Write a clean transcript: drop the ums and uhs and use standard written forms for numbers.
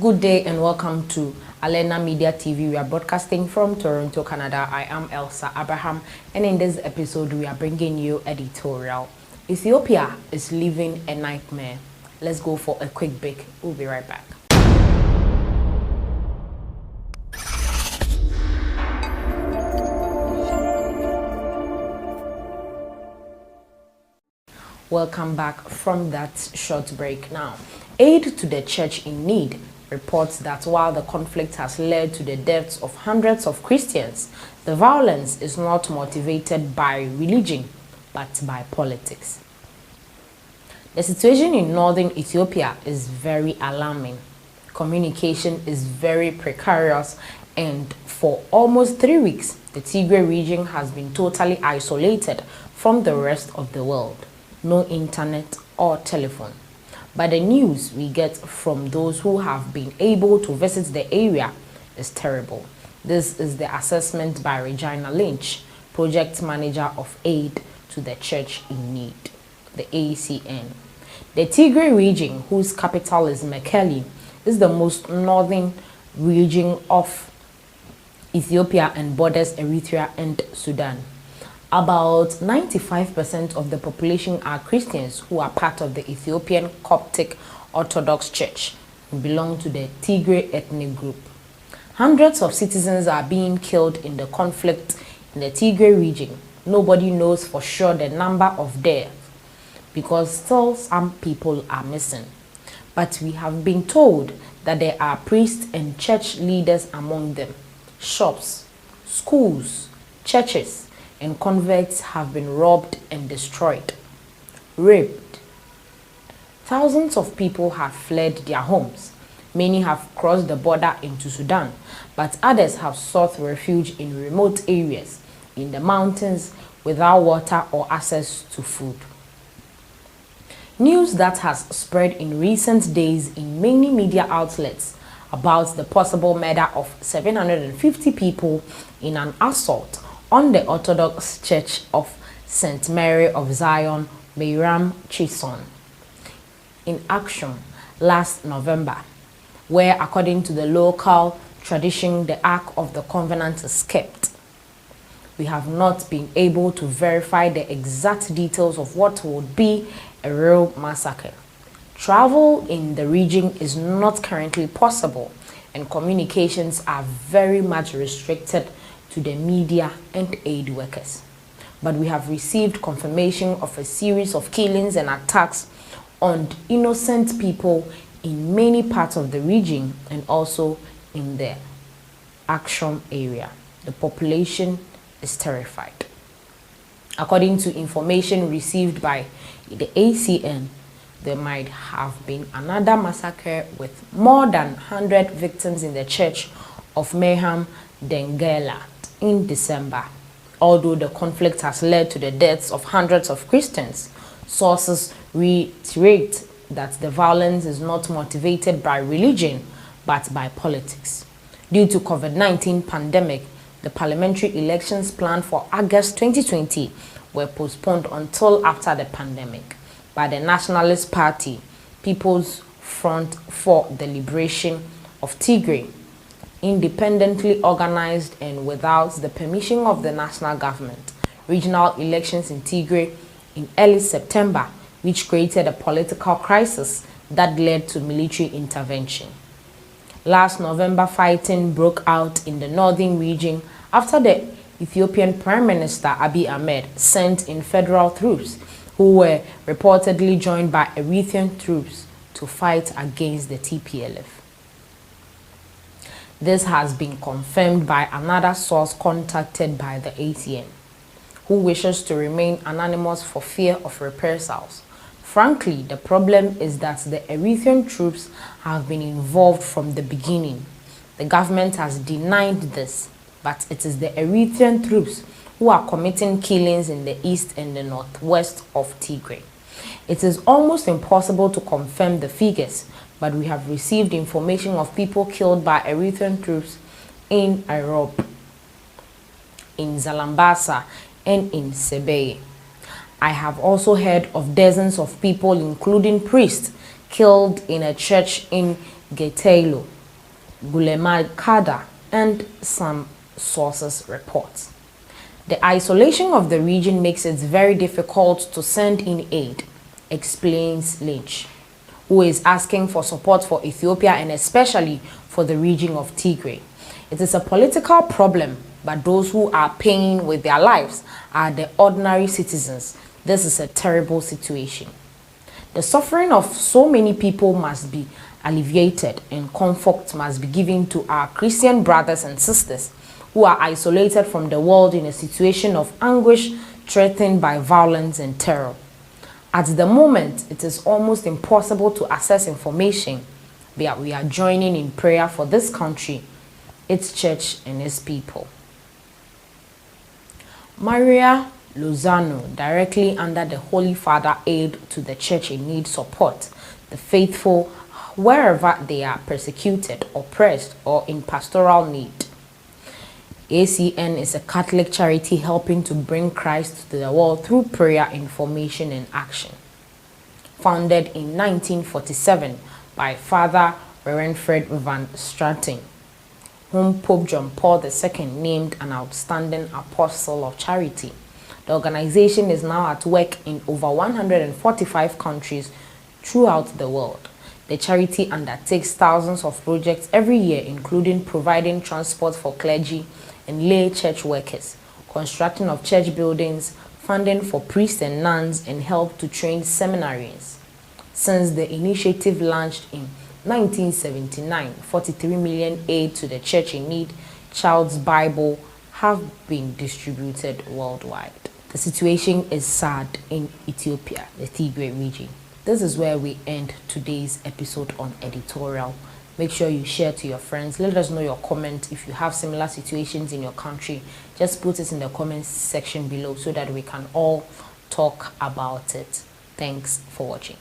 Good day and welcome to Alena Media TV. We are broadcasting from Toronto, Canada. I am Elsa Abraham, and in this episode we are bringing you editorial. Ethiopia is living a nightmare. Let's go for a quick break. We'll be right back. Welcome back from that short break. Now, Aid to the Church in Need reports that while the conflict has led to the deaths of hundreds of Christians, the violence is not motivated by religion, but by politics. The situation in northern Ethiopia is very alarming. Communication is very precarious, and for almost 3 weeks, the Tigre region has been totally isolated from the rest of the world. No internet or telephone. But the news we get from those who have been able to visit the area is terrible. This is the assessment by Regina Lynch, project manager of Aid to the Church in Need, the ACN. The Tigre region, whose capital is Mekelle, is the most northern region of Ethiopia and borders Eritrea and Sudan. About 95% of the population are Christians who are part of the Ethiopian Coptic Orthodox Church and belong to the Tigre ethnic group. Hundreds of citizens are being killed in the conflict in the Tigre region. Nobody knows for sure the number of deaths because still some people are missing. But we have been told that there are priests and church leaders among them. Shops, schools, churches, and converts have been robbed and destroyed, raped. Thousands of people have fled their homes. Many have crossed the border into Sudan, but others have sought refuge in remote areas, in the mountains, without water or access to food. News that has spread in recent days in many media outlets about the possible murder of 750 people in an assault on the Orthodox Church of St. Mary of Zion, Meiram Chison, in action last November, where according to the local tradition, the Ark of the Covenant is kept. We have not been able to verify the exact details of what would be a real massacre. Travel in the region is not currently possible, and communications are very much restricted to the media and aid workers. But we have received confirmation of a series of killings and attacks on innocent people in many parts of the region and also in the action area. The population is terrified. According to information received by the ACN, there might have been another massacre with more than 100 victims in the church of Meham Dengela in December. Although the conflict has led to the deaths of hundreds of Christians, sources reiterate that the violence is not motivated by religion but by politics. Due to COVID-19 pandemic, the parliamentary elections planned for August 2020 were postponed until after the pandemic by the Nationalist Party, People's Front for the Liberation of Tigray, independently organized and without the permission of the national government. Regional elections in Tigray in early September, which created a political crisis that led to military intervention. Last November, fighting broke out in the northern region after the Ethiopian Prime Minister Abiy Ahmed sent in federal troops who were reportedly joined by Eritrean troops to fight against the TPLF. This has been confirmed by another source contacted by the ACN, who wishes to remain anonymous for fear of reprisals. Frankly, the problem is that the Eritrean troops have been involved from the beginning. The government has denied this, but it is the Eritrean troops who are committing killings in the east and the northwest of Tigray. It is almost impossible to confirm the figures, but we have received information of people killed by Eritrean troops in Europe, in Zalambasa, and in Sebeye. I have also heard of dozens of people, including priests, killed in a church in Getailo, Gulemakada, and some sources report. The isolation of the region makes it very difficult to send in aid, explains Lynch, who is asking for support for Ethiopia and especially for the region of Tigray. It is a political problem, but those who are paying with their lives are the ordinary citizens. This is a terrible situation. The suffering of so many people must be alleviated and comfort must be given to our Christian brothers and sisters who are isolated from the world in a situation of anguish, threatened by violence and terror. At the moment, it is almost impossible to access information, but we are joining in prayer for this country, its church, and its people. Maria Lozano, directly under the Holy Father, aid to the church in need, support the faithful wherever they are persecuted, oppressed, or in pastoral need. ACN is a Catholic charity helping to bring Christ to the world through prayer, information, and action. Founded in 1947 by Father Renfred van Straten, whom Pope John Paul II named an outstanding apostle of charity. The organization is now at work in over 145 countries throughout the world. The charity undertakes thousands of projects every year, including providing transport for clergy and lay church workers, construction of church buildings, funding for priests and nuns, and help to train seminarians. Since the initiative launched in 1979, 43 million aid to the church in need, child's Bible have been distributed worldwide. The situation is sad in Ethiopia, the Tigray region. This is where we end today's episode on editorial. Make sure you share to your friends. Let us know your comment. If you have similar situations in your country, just put it in the comments section below so that we can all talk about it. Thanks for watching.